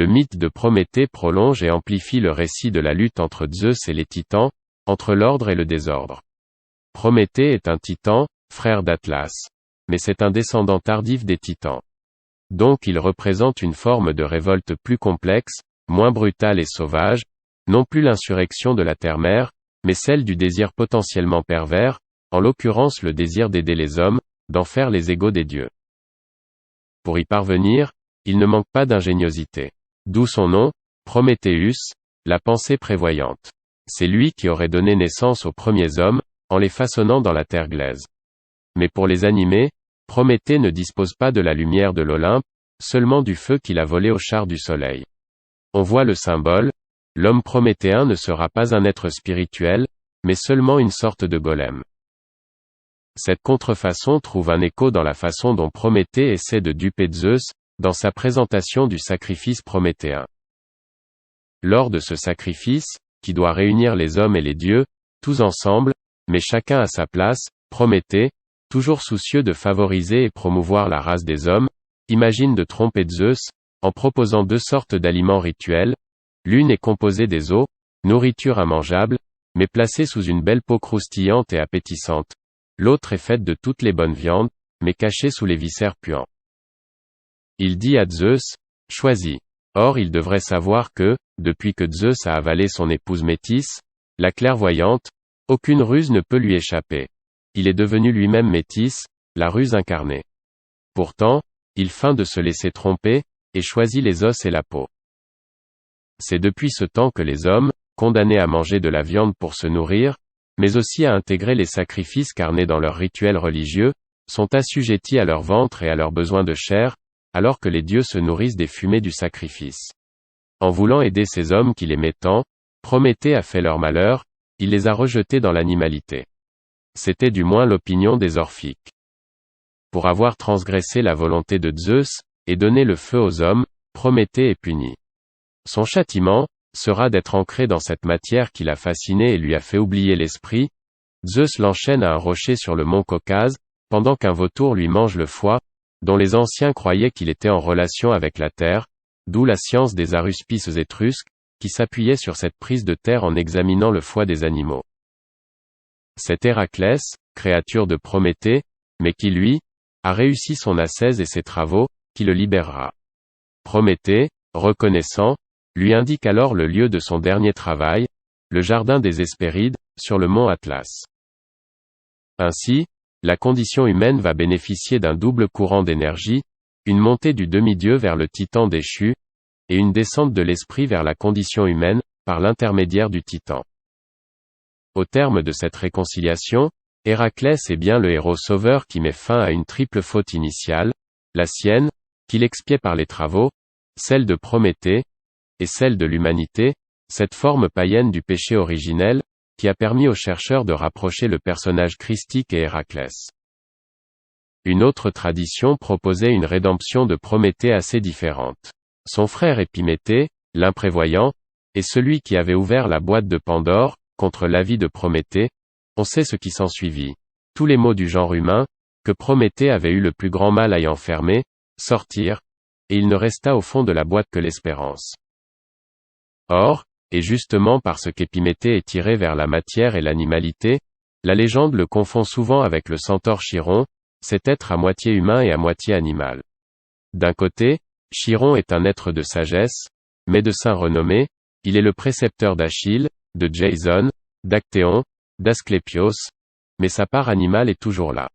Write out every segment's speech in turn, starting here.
le mythe de Prométhée prolonge et amplifie le récit de la lutte entre Zeus et les titans, entre l'ordre et le désordre. Prométhée est un titan, frère d'Atlas. Mais c'est un descendant tardif des titans. Donc il représente une forme de révolte plus complexe, moins brutale et sauvage, non plus l'insurrection de la terre-mère, mais celle du désir potentiellement pervers, en l'occurrence le désir d'aider les hommes, d'en faire les égaux des dieux. Pour y parvenir, il ne manque pas d'ingéniosité. D'où son nom, Prométhéeus, la pensée prévoyante. C'est lui qui aurait donné naissance aux premiers hommes, en les façonnant dans la terre glaise. Mais pour les animer, Prométhée ne dispose pas de la lumière de l'Olympe, seulement du feu qu'il a volé aux chars du soleil. On voit le symbole, l'homme prométhéen ne sera pas un être spirituel, mais seulement une sorte de golem. Cette contrefaçon trouve un écho dans la façon dont Prométhée essaie de duper Zeus, dans sa présentation du sacrifice prométhéen. Lors de ce sacrifice, qui doit réunir les hommes et les dieux, tous ensemble, mais chacun à sa place, Prométhée, toujours soucieux de favoriser et promouvoir la race des hommes, imagine de tromper Zeus, en proposant deux sortes d'aliments rituels. L'une est composée des os, nourriture immangeable, mais placée sous une belle peau croustillante et appétissante. L'autre est faite de toutes les bonnes viandes, mais cachée sous les viscères puants. Il dit à Zeus, « Choisis ». Or il devrait savoir que, depuis que Zeus a avalé son épouse Métis, la clairvoyante, aucune ruse ne peut lui échapper. Il est devenu lui-même Métis, la ruse incarnée. Pourtant, il feint de se laisser tromper, et choisit les os et la peau. C'est depuis ce temps que les hommes, condamnés à manger de la viande pour se nourrir, mais aussi à intégrer les sacrifices carnés dans leurs rituels religieux, sont assujettis à leur ventre et à leurs besoins de chair, alors que les dieux se nourrissent des fumées du sacrifice. En voulant aider ces hommes qui les tant, Prométhée a fait leur malheur, il les a rejetés dans l'animalité. C'était du moins l'opinion des Orphiques. Pour avoir transgressé la volonté de Zeus, et donné le feu aux hommes, Prométhée est puni. Son châtiment sera d'être ancré dans cette matière qui l'a fasciné et lui a fait oublier l'esprit. Zeus l'enchaîne à un rocher sur le mont Caucase, pendant qu'un vautour lui mange le foie, dont les anciens croyaient qu'il était en relation avec la terre, d'où la science des aruspices étrusques, qui s'appuyait sur cette prise de terre en examinant le foie des animaux. C'est Héraclès, créature de Prométhée, mais qui lui, a réussi son ascèse et ses travaux, qui le libérera. Prométhée, reconnaissant, lui indique alors le lieu de son dernier travail, le jardin des Hespérides, sur le mont Atlas. Ainsi, la condition humaine va bénéficier d'un double courant d'énergie, une montée du demi-dieu vers le titan déchu, et une descente de l'esprit vers la condition humaine, par l'intermédiaire du titan. Au terme de cette réconciliation, Héraclès est bien le héros sauveur qui met fin à une triple faute initiale, la sienne, qu'il expiait par les travaux, celle de Prométhée, et celle de l'humanité, cette forme païenne du péché originel, qui a permis aux chercheurs de rapprocher le personnage christique et Héraclès. Une autre tradition proposait une rédemption de Prométhée assez différente. Son frère Épiméthée, l'imprévoyant, est celui qui avait ouvert la boîte de Pandore, contre l'avis de Prométhée. On sait ce qui s'ensuivit. Tous les maux du genre humain, que Prométhée avait eu le plus grand mal à y enfermer, sortirent, et il ne resta au fond de la boîte que l'espérance. Or, et justement parce qu'Épiméthée est tiré vers la matière et l'animalité, la légende le confond souvent avec le centaure Chiron, cet être à moitié humain et à moitié animal. D'un côté, Chiron est un être de sagesse, médecin renommé, il est le précepteur d'Achille, de Jason, d'Actéon, d'Asclépios, mais sa part animale est toujours là.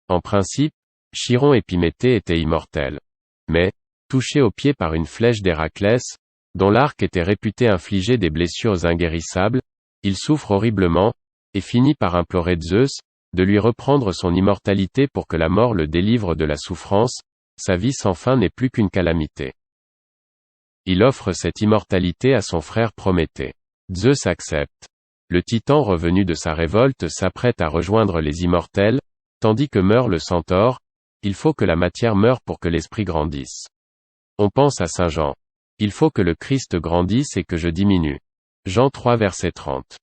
En principe, Chiron Épiméthée était immortel. Mais, touché au pied par une flèche d'Héraclès, dont l'arc était réputé infliger des blessures inguérissables, il souffre horriblement, et finit par implorer Zeus, de lui reprendre son immortalité pour que la mort le délivre de la souffrance, sa vie sans fin n'est plus qu'une calamité. Il offre cette immortalité à son frère Prométhée. Zeus accepte. Le titan revenu de sa révolte s'apprête à rejoindre les immortels, tandis que meurt le centaure. Il faut que la matière meure pour que l'esprit grandisse. On pense à Saint Jean. Il faut que le Christ grandisse et que je diminue. Jean 3 verset 30.